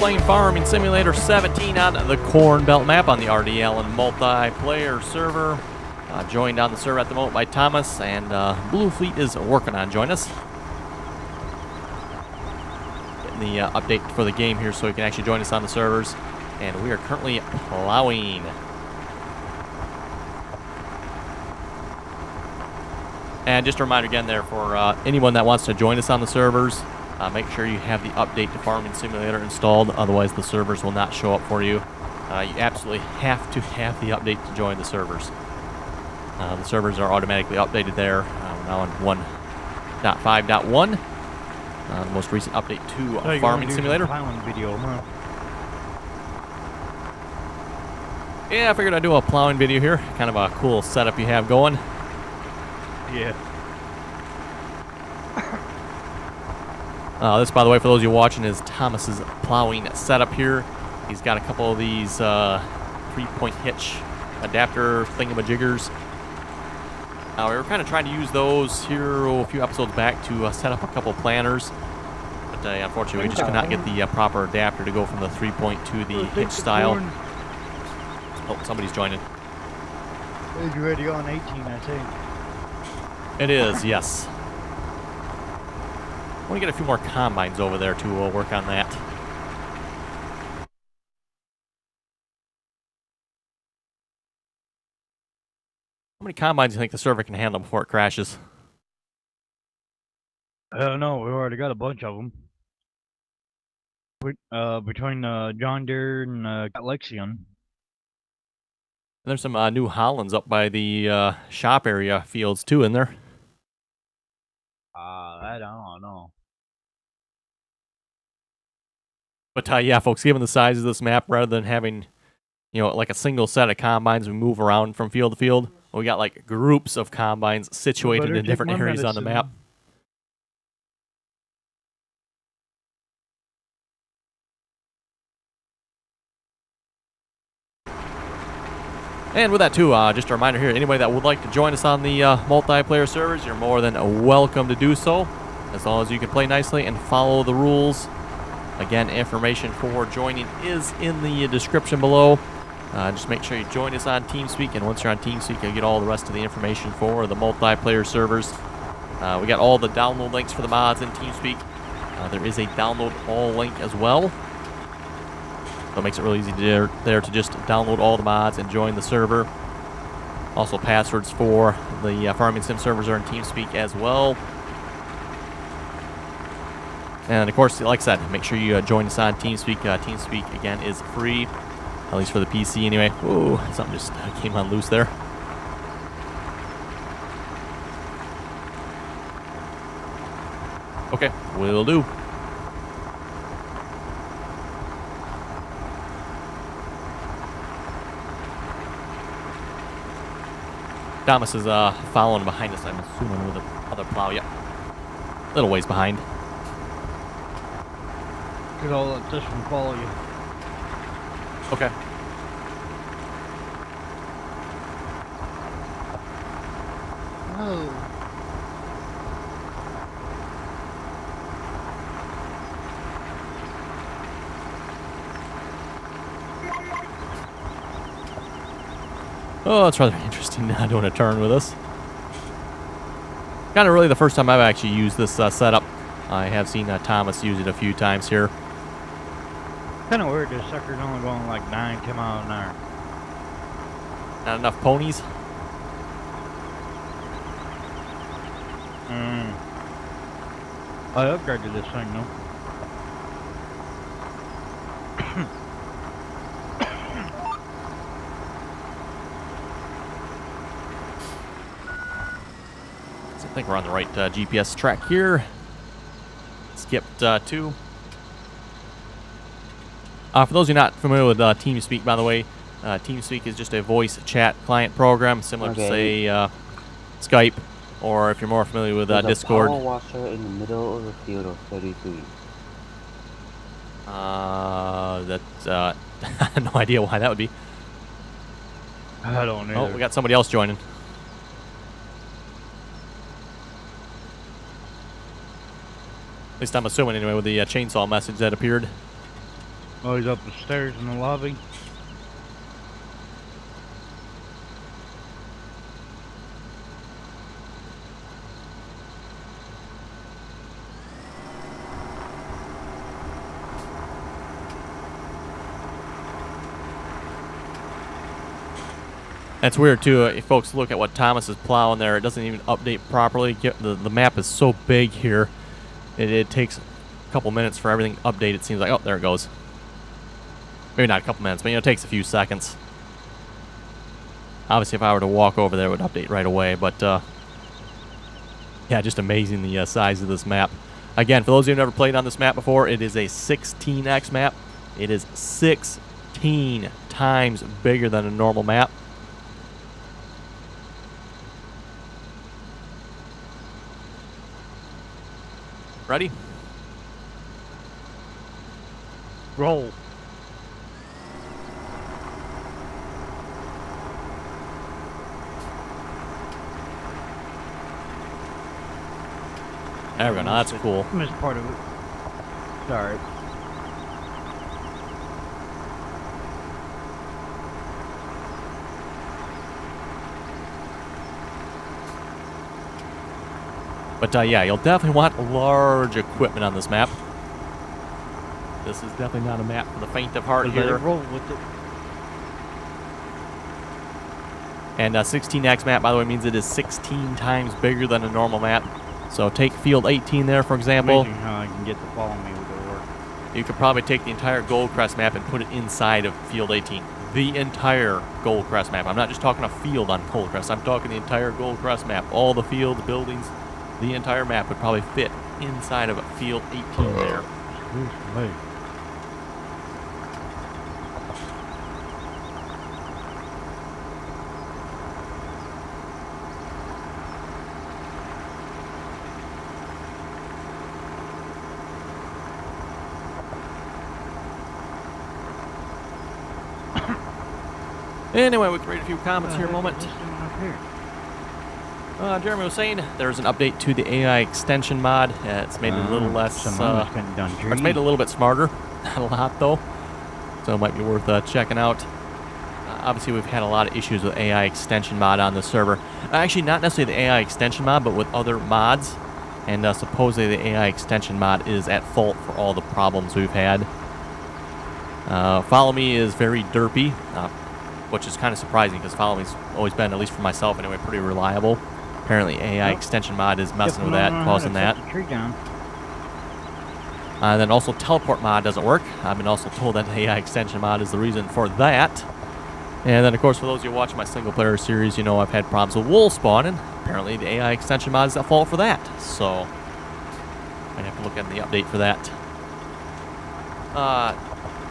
playing Farming Simulator 17 on the Cornbelt map on the RDAllen multiplayer server. Joined on the server at the moment by Thomas, and Blue Fleet is working on joining us. Getting the update for the game here so he can actually join us on the servers. And we are currently plowing. And just a reminder again there for anyone that wants to join us on the servers, make sure you have the update to Farming Simulator installed, otherwise the servers will not show up for you. You absolutely have to have the update to join the servers. The servers are automatically updated there. We're now on 1.5.1. The most recent update to Farming Simulator. Plowing video, huh? Yeah, I figured I'd do a plowing video here. Kind of a cool setup you have going. Yeah. This, by the way, for those of you watching, is Thomas's plowing setup here. He's got a couple of these 3-point hitch adapter thingamajiggers. We were kind of trying to use those here a few episodes back to set up a couple planters. But unfortunately, we just could not get the proper adapter to go from the 3-point to the hitch style. Oh, somebody's joining. It's already on 18, I think. It is, yes. I want to get a few more combines over there to work on that. How many combines do you think the server can handle before it crashes? I don't know. We already got a bunch of them. Between John Deere and Lexion. There's some New Hollands up by the shop area fields too in there. I don't know. But yeah, folks, given the size of this map, rather than having, you know, like a single set of combines we move around from field to field, we got like groups of combines situated in different areas on the map. And with that too, just a reminder here, anybody that would like to join us on the multiplayer servers, you're more than welcome to do so, as long as you can play nicely and follow the rules. Again, information for joining is in the description below. Just make sure you join us on TeamSpeak, and once you're on TeamSpeak, you'll get all the rest of the information for the multiplayer servers. We got all the download links for the mods in TeamSpeak. There is a download all link as well. So it makes it really easy there to just download all the mods and join the server. Also, passwords for the Farming Sim servers are in TeamSpeak as well. And of course, like I said, make sure you join us on TeamSpeak. TeamSpeak, again, is free, at least for the PC anyway. Ooh, something just came on loose there. Okay, will do. Thomas is following behind us, I'm assuming, with the other plow. Yep. A little ways behind. Because I'll let this one follow you. Okay. Oh. Oh, it's rather interesting doing a turn with us. Kind of really the first time I've actually used this setup. I have seen Thomas use it a few times here. Kind of weird, this sucker's only going like 9-10 miles an hour. Not enough ponies? I upgraded this thing though. I think we're on the right GPS track here. Skipped 2. For those who are not familiar with TeamSpeak, by the way, TeamSpeak is just a voice chat client program, similar to, say, Skype, or if you're more familiar with Discord. There's a power washer in the middle of the field of 33. That's, I have no idea why that would be. I don't know. Oh, we got somebody else joining. At least I'm assuming anyway with the chainsaw message that appeared. Oh, he's up the stairs in the lobby. That's weird too. If folks look at what Thomas is plowing there, it doesn't even update properly. The map is so big here. It takes a couple minutes for everything to update. It seems like, oh, there it goes. Maybe not a couple minutes, but you know, it takes a few seconds. Obviously, if I were to walk over there, it would update right away. But yeah, just amazing the size of this map. Again, for those of you who've never played on this map before, it is a 16x map. It is 16 times bigger than a normal map. Ready? Roll. There we go. Now that's cool. Missed part of it. Sorry. But yeah, you'll definitely want large equipment on this map. This is definitely not a map for the faint of heart here. Roll with it. And 16x map, by the way, means it is 16 times bigger than a normal map. So take field 18 there, for example. Amazing how I can get to follow me with the work. You could probably take the entire Goldcrest map and put it inside of field 18. The entire Goldcrest map. I'm not just talking a field on Goldcrest. I'm talking the entire Goldcrest map. All the fields, buildings, the entire map would probably fit inside of field 18 there. Excuse me. Anyway, we can read a few comments here a moment. Jeremy was saying there's an update to the AI extension mod. It's made it a little less, it's made it a little bit smarter. Not a lot though, so it might be worth checking out. Obviously, we've had a lot of issues with AI extension mod on the server. Actually, not necessarily the AI extension mod, but with other mods. And supposedly the AI extension mod is at fault for all the problems we've had. Follow Me is very derpy, which is kind of surprising because Follow Me's always been, at least for myself anyway, pretty reliable. Apparently AI extension mod is messing with that, causing that. And then also teleport mod doesn't work. I've been also told that the AI extension mod is the reason for that. And then of course, for those of you watching my single player series, you know I've had problems with wool spawning. Apparently the AI extension mod is at fault for that. So I'd have to look at the update for that.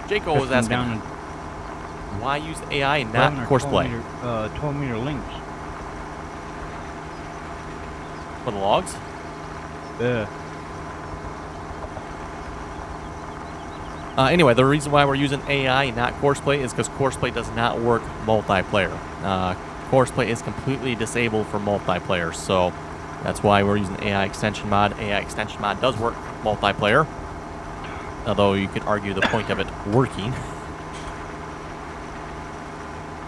Jaco was asking why use AI and not Courseplay? 12-meter links. For the logs? Yeah. Anyway, the reason why we're using AI and not Courseplay is because Courseplay does not work multiplayer. Courseplay is completely disabled for multiplayer, so that's why we're using AI extension mod. AI extension mod does work multiplayer, although you could argue the point of it working.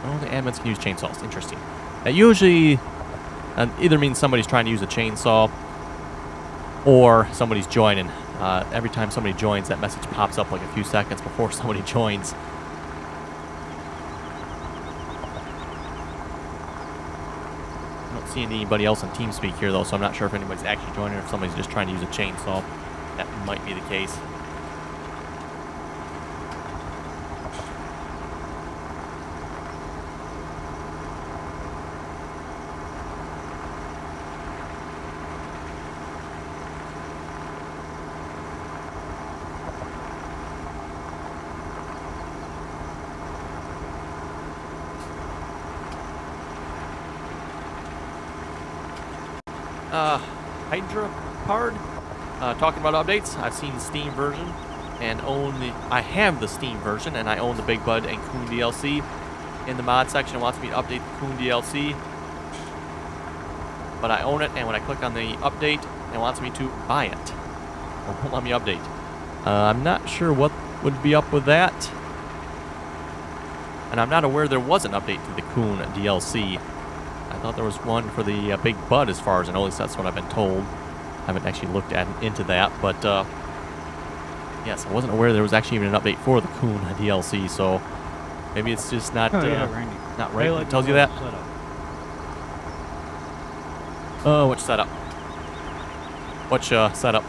Oh, the admins can use chainsaws. Interesting. That usually either means somebody's trying to use a chainsaw or somebody's joining. Every time somebody joins, that message pops up like a few seconds before somebody joins. I don't see anybody else on TeamSpeak here, though, so I'm not sure if anybody's actually joining or if somebody's just trying to use a chainsaw. That might be the case. Hydra Card, talking about updates. I've seen the Steam version and I have the Steam version and I own the Big Bud and Coon DLC. In the mod section, it wants me to update the Coon DLC, but I own it, and when I click on the update, it wants me to buy it. It won't let me update. I'm not sure what would be up with that. And I'm not aware there was an update to the Coon DLC. I thought there was one for the Big Bud, as far as I know. At least that's what I've been told. I haven't actually looked into that, but yes, I wasn't aware there was actually even an update for the Coon DLC. So maybe it's just not Randy. not right. Like It tells you that. Oh, which setup? Which setup?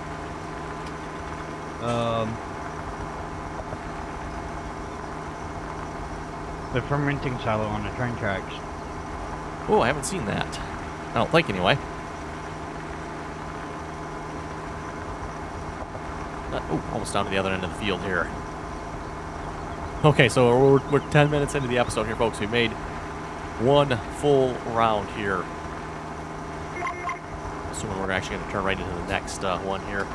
The fermenting silo on the train tracks. Oh, I haven't seen that. I don't think, anyway. Oh, almost down to the other end of the field here. Okay, so we're 10 minutes into the episode here, folks. We made one full round here. Assuming we're actually going to turn right into the next one here.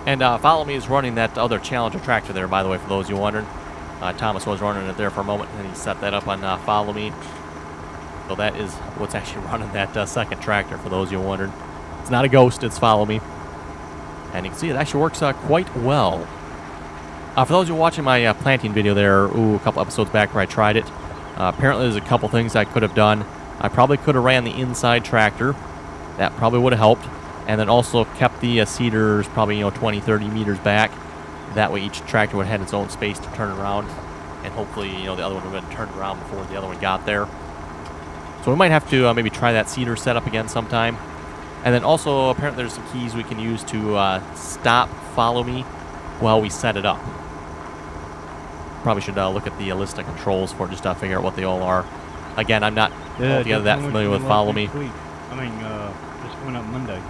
And Follow Me is running that other Challenger tractor there, by the way, for those of you wondering. Thomas was running it there for a moment, and then he set that up on Follow Me. So that is what's actually running that second tractor, for those of you wondering. It's not a ghost, it's Follow Me. And you can see it actually works quite well. For those of you watching my planting video there, a couple episodes back where I tried it, apparently there's a couple things I could have done. I probably could have ran the inside tractor. That probably would have helped. And then also kept the seeders probably 20, 30 meters back. That way each tractor would have had its own space to turn around. And hopefully, the other one would have been turned around before the other one got there. So we might have to maybe try that seeder setup again sometime. And then also, apparently there's some keys we can use to stop Follow Me while we set it up. Probably should look at the list of controls for it, just to figure out what they all are. Again, I'm not altogether that familiar with Follow Me. Just coming up Monday.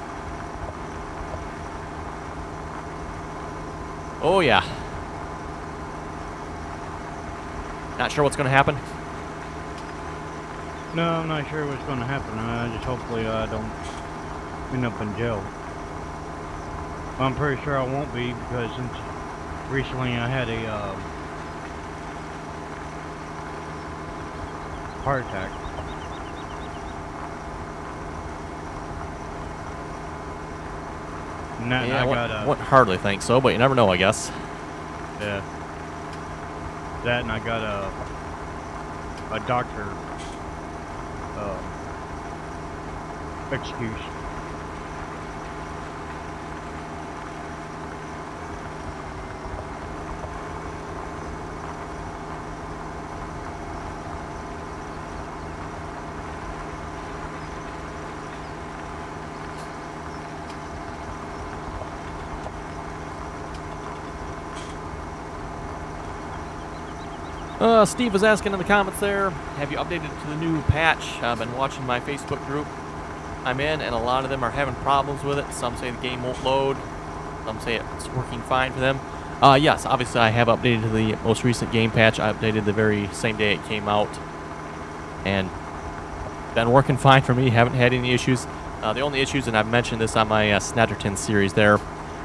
Oh, yeah. Not sure what's going to happen? No, I'm not sure what's going to happen. Just hopefully I don't end up in jail. I'm pretty sure I won't be, because since recently I had a heart attack. Yeah, I wouldn't hardly think so, but you never know, I guess. Yeah. That, and I got a doctor excuse. Steve was asking in the comments there, have you updated to the new patch? I've been watching my Facebook group I'm in, and a lot of them are having problems with it. Some say the game won't load. Some say it's working fine for them. Yes, obviously I have updated to the most recent game patch. I updated the very same day it came out. And been working fine for me. Haven't had any issues. The only issues, and I've mentioned this on my Snetterton series there,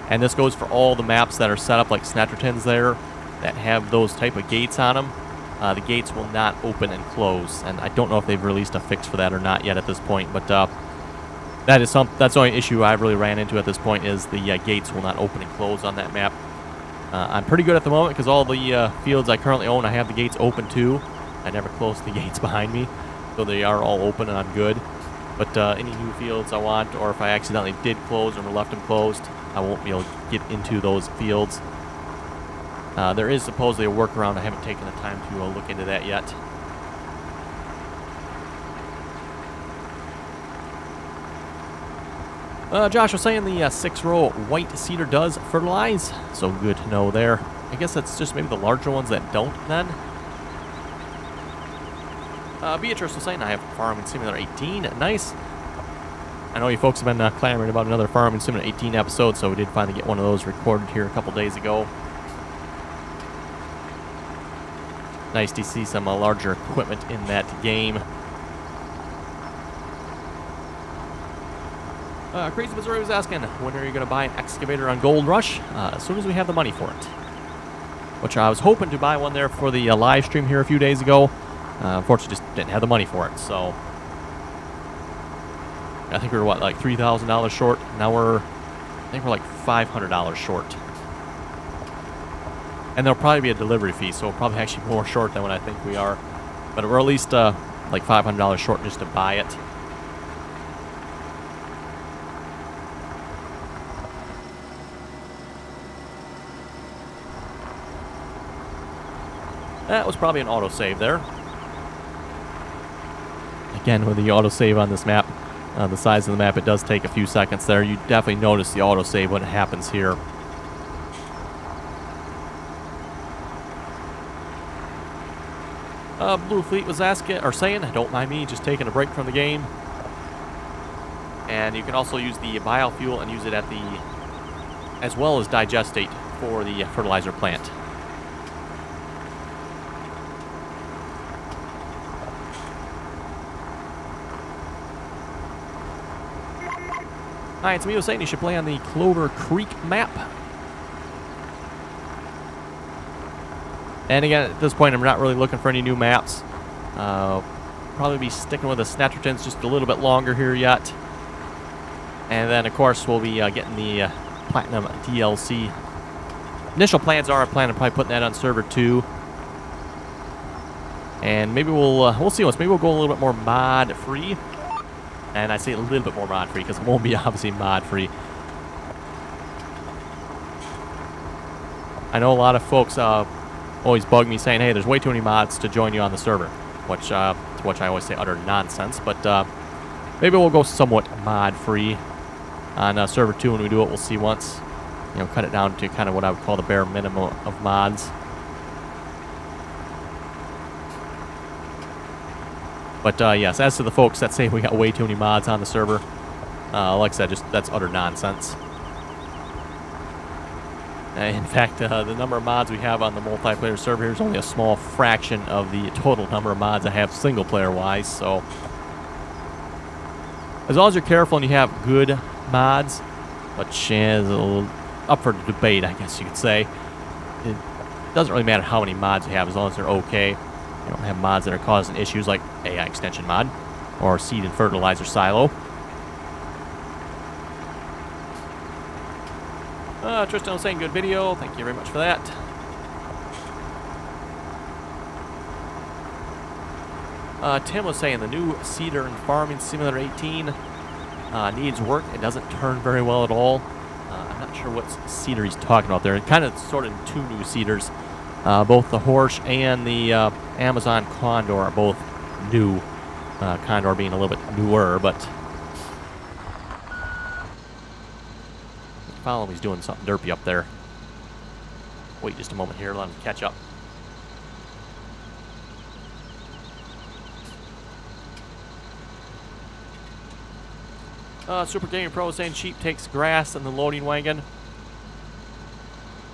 and this goes for all the maps that are set up like Snetterton's there, that have those type of gates on them. The gates will not open and close, and I don't know if they've released a fix for that or not yet at this point, but that's the only issue I've really ran into at this point, is the gates will not open and close on that map. I'm pretty good at the moment, because all the fields I currently own, I have the gates open too. I never close the gates behind me, so they are all open and I'm good. But any new fields I want, or if I accidentally did close or left them closed, I won't be able to get into those fields. There is supposedly a workaround. I haven't taken the time to look into that yet. Josh was saying the 6-row white seeder does fertilize, so good to know there. I guess that's just maybe the larger ones that don't then. Beatrice was saying I have Farming Simulator 18. Nice. I know you folks have been clamoring about another Farming Simulator 18 episode, so we did finally get one of those recorded here a couple days ago. Nice to see some larger equipment in that game. Crazy Missouri was asking, when are you going to buy an excavator on Gold Rush? As soon as we have the money for it. Which I was hoping to buy one there for the live stream here a few days ago. Unfortunately, just didn't have the money for it. So I think we were, what, like $3,000 short? Now I think we're like $500 short. And there'll probably be a delivery fee, so we're probably actually more short than what I think we are. But we're at least like $500 short just to buy it. That was probably an autosave there. Again, with the autosave on this map, the size of the map, it does take a few seconds there. You definitely notice the autosave when it happens here. Blue Fleet was asking, or saying, don't mind me, just taking a break from the game. And you can also use the biofuel and use it at the, as well as digestate for the fertilizer plant. Alright, so me was saying you should play on the Clover Creek map. And again, at this point, I'm not really looking for any new maps. Probably be sticking with the Snettertons just a little bit longer here yet. And then, of course, we'll be getting the Platinum DLC. Initial plans are I plan on probably putting that on Server 2. And maybe we'll see once. Maybe we'll go a little bit more mod-free. And I say a little bit more mod-free because it won't be obviously mod-free. I know a lot of folks always bug me saying, hey, there's way too many mods to join you on the server, which I always say utter nonsense. But maybe we'll go somewhat mod-free on Server 2 when we do it. We'll see once. You know, cut it down to kind of what I would call the bare minimum of mods. But yes, as to the folks that say we got way too many mods on the server, like I said, that's utter nonsense. In fact, the number of mods we have on the multiplayer server here is only a small fraction of the total number of mods I have single-player-wise, so as long as you're careful and you have good mods, which is a little up for debate, I guess you could say, it doesn't really matter how many mods you have as long as they're okay. You don't have mods that are causing issues like AI extension mod or seed and fertilizer silo. Tristan was saying good video. Thank you very much for that. Tim was saying the new Seeder and Farming Simulator 18 needs work. It doesn't turn very well at all. I'm not sure what seeder he's talking about there. It kind of sort of two new seeders. Both the Horsch and the Amazon Condor are both new. Condor being a little bit newer, but follow him. He's doing something derpy up there. Wait just a moment here. Let him catch up. Super Gaming Pro is saying sheep takes grass in the loading wagon.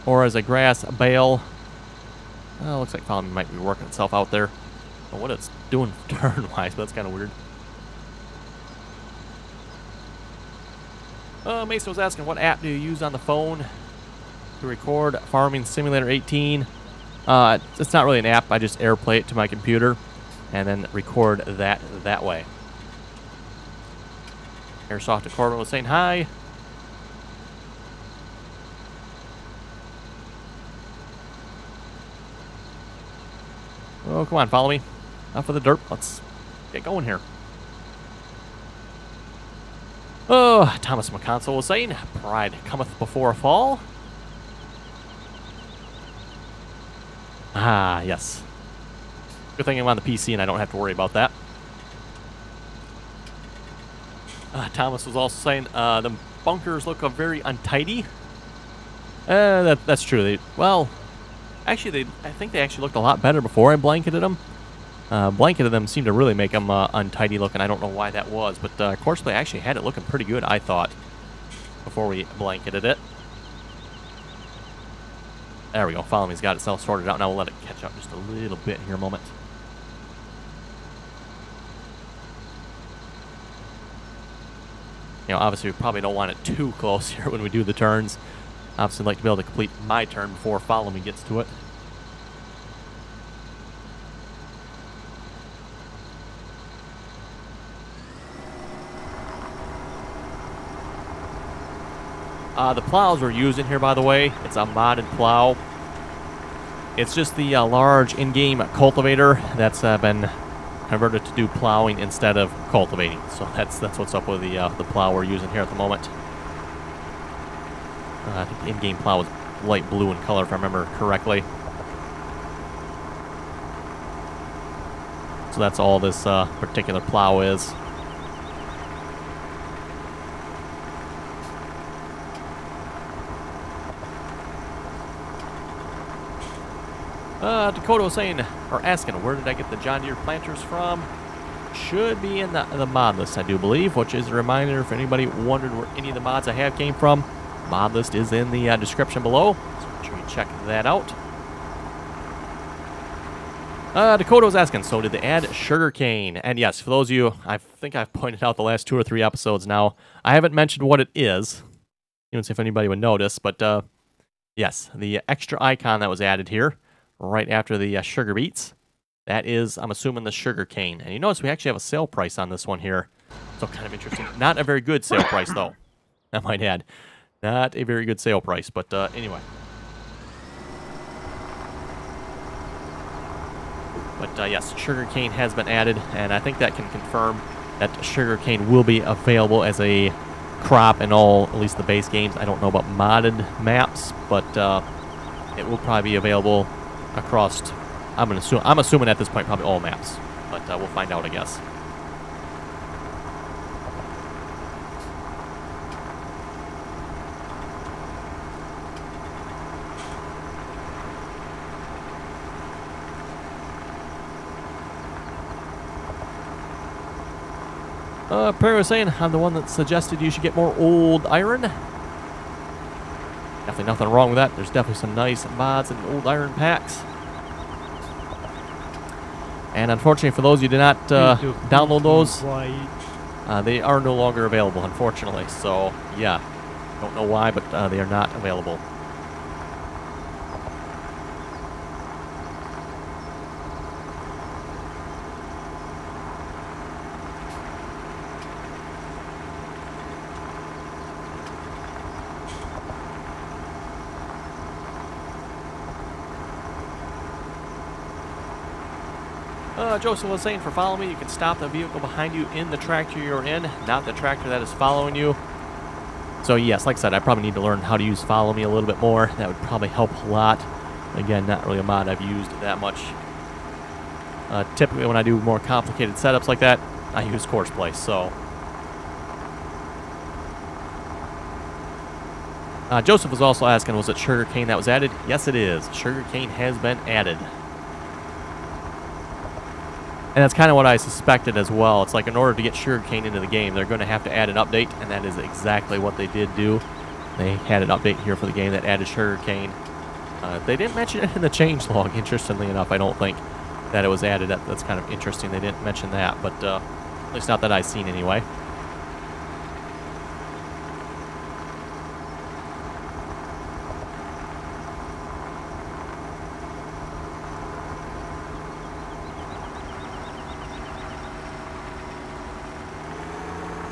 Or as a grass bale. Looks like Follow Me might be working itself out there. Well, what it's doing turn-wise, but that's kind of weird. Mason was asking, what app do you use on the phone to record Farming Simulator 18? It's not really an app. I just AirPlay it to my computer and then record that way. Airsoft and Cornbelt was saying hi. Oh, come on, follow me. Enough of the dirt. Let's get going here. Oh, Thomas McConsole was saying, pride cometh before a fall. Ah, yes. Good thing I'm on the PC and I don't have to worry about that. Thomas was also saying the bunkers look very untidy. That's true. Well, actually, I think they actually looked a lot better before I blanketed them. Blanketed them seemed to really make them untidy looking. I don't know why that was, but Courseplay actually had it looking pretty good, I thought, before we blanketed it. There we go. Follow Me's got itself sorted out. Now we'll let it catch up just a little bit here a moment. You know, obviously we probably don't want it too close here when we do the turns. Obviously, I'd like to be able to complete my turn before Following gets to it. The plows we're using here, by the way, it's a modded plow. It's just the large in-game cultivator that's been converted to do plowing instead of cultivating. So that's what's up with the plow we're using here at the moment. I think the in-game plow is light blue in color, if I remember correctly. So that's all this particular plow is. Dakota was saying, or asking, where did I get the John Deere planters from? Should be in the mod list, I do believe, which is a reminder if anybody wondered where any of the mods I have came from. Mod list is in the description below, so make sure you check that out. Dakota was asking, so did they add sugarcane? And yes, for those of you, I think I've pointed out the last 2 or 3 episodes now, I haven't mentioned what it is, even if anybody would notice, but yes, the extra icon that was added here, right after the sugar beets. That is, I'm assuming, the sugar cane. And you notice we actually have a sale price on this one here. So kind of interesting. Not a very good sale price, though. I might add. Not a very good sale price, but anyway. But yes, sugar cane has been added, and I think that can confirm that sugar cane will be available as a crop in all, at least the base games. I don't know about modded maps, but it will probably be available across, I'm assuming at this point probably all maps, but we'll find out, I guess. Perry was saying, I'm the one that suggested you should get more old iron. Definitely nothing wrong with that. There's definitely some nice mods and old iron packs. And unfortunately, for those who did not download those, they are no longer available, unfortunately. So, yeah, don't know why, but they are not available. Joseph was saying, for Follow Me, you can stop the vehicle behind you in the tractor you're in, not the tractor that is following you. So yes, like I said, I probably need to learn how to use Follow Me a little bit more. That would probably help a lot. Again, not really a mod I've used that much. Typically when I do more complicated setups like that, I use Courseplay, so. Joseph was also asking, was it sugarcane that was added? Yes, it is. Sugarcane has been added. And that's kind of what I suspected as well. It's like in order to get sugarcane into the game, they're going to have to add an update, and that is exactly what they did do. They had an update here for the game that added sugarcane. They didn't mention it in the changelog, interestingly enough. I don't think that it was added. That's kind of interesting. They didn't mention that, but at least not that I've seen anyway.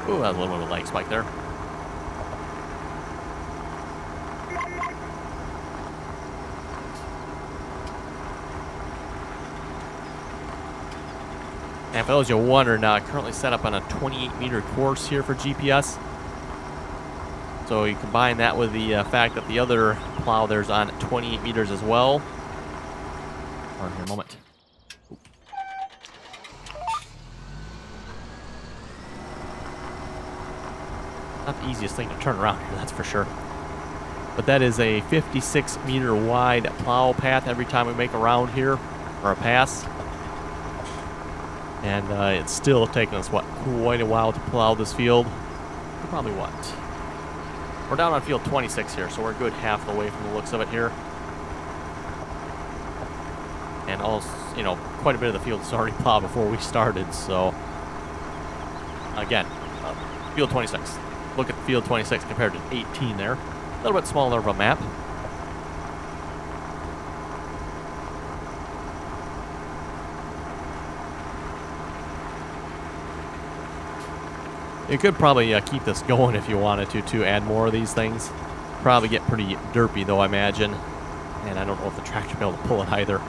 Ooh, that was a little bit of a leg spike there. And for those of you wondering, currently set up on a 28-meter course here for GPS. So you combine that with the fact that the other plow there's on 28 meters as well. Hold on here a moment. Not the easiest thing to turn around here, that's for sure. But that is a 56-meter wide plow path every time we make a round here, or a pass. And it's still taking us, what, quite a while to plow this field. Probably what? We're down on field 26 here, so we're a good half the way from the looks of it here. And also, you know, quite a bit of the field is already plowed before we started, so again, field 26. field 26 compared to 18 there. A little bit smaller of a map. You could probably keep this going if you wanted to add more of these things. Probably get pretty derpy though, I imagine. And I don't know if the tractor will be able to pull it either.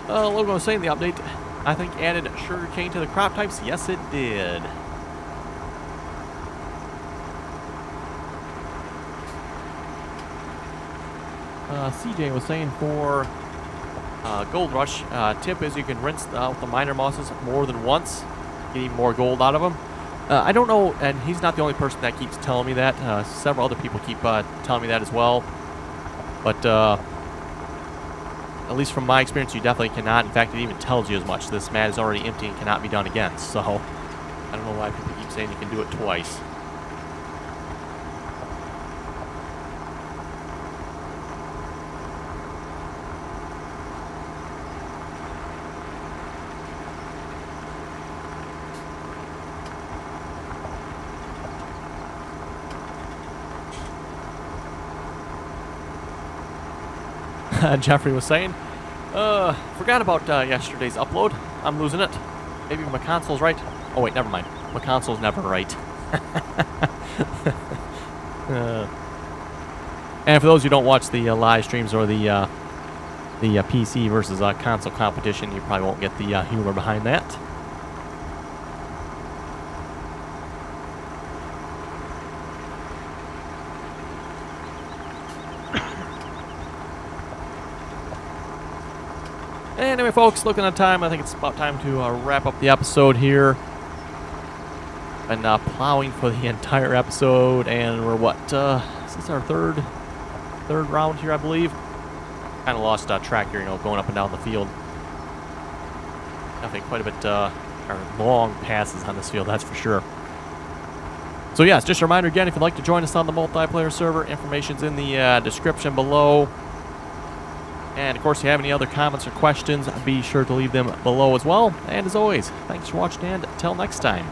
Logan was saying the update, I think, added sugarcane to the crop types. Yes, it did. CJ was saying for Gold Rush, tip is you can rinse out the minor mosses more than once, get even more gold out of them. I don't know, and he's not the only person that keeps telling me that. Several other people keep telling me that as well. But at least from my experience, you definitely cannot. In fact, it even tells you as much. This mat is already empty and cannot be done again. So I don't know why people keep saying you can do it twice. Jeffrey was saying, forgot about yesterday's upload. I'm losing it. Maybe my console's right. Oh wait, never mind. My console's never right. And for those who don't watch the live streams or the PC versus console competition, you probably won't get the humor behind that. Anyway, folks, looking at time, I think it's about time to wrap up the episode here. Been plowing for the entire episode, and we're what? Is this our third round here, I believe? Kind of lost track here, you know, going up and down the field. Definitely quite a bit, or long passes on this field, that's for sure. So yes, just a reminder again, if you'd like to join us on the multiplayer server, information's in the description below. And, of course, if you have any other comments or questions, be sure to leave them below as well. And, as always, thanks for watching, and until next time.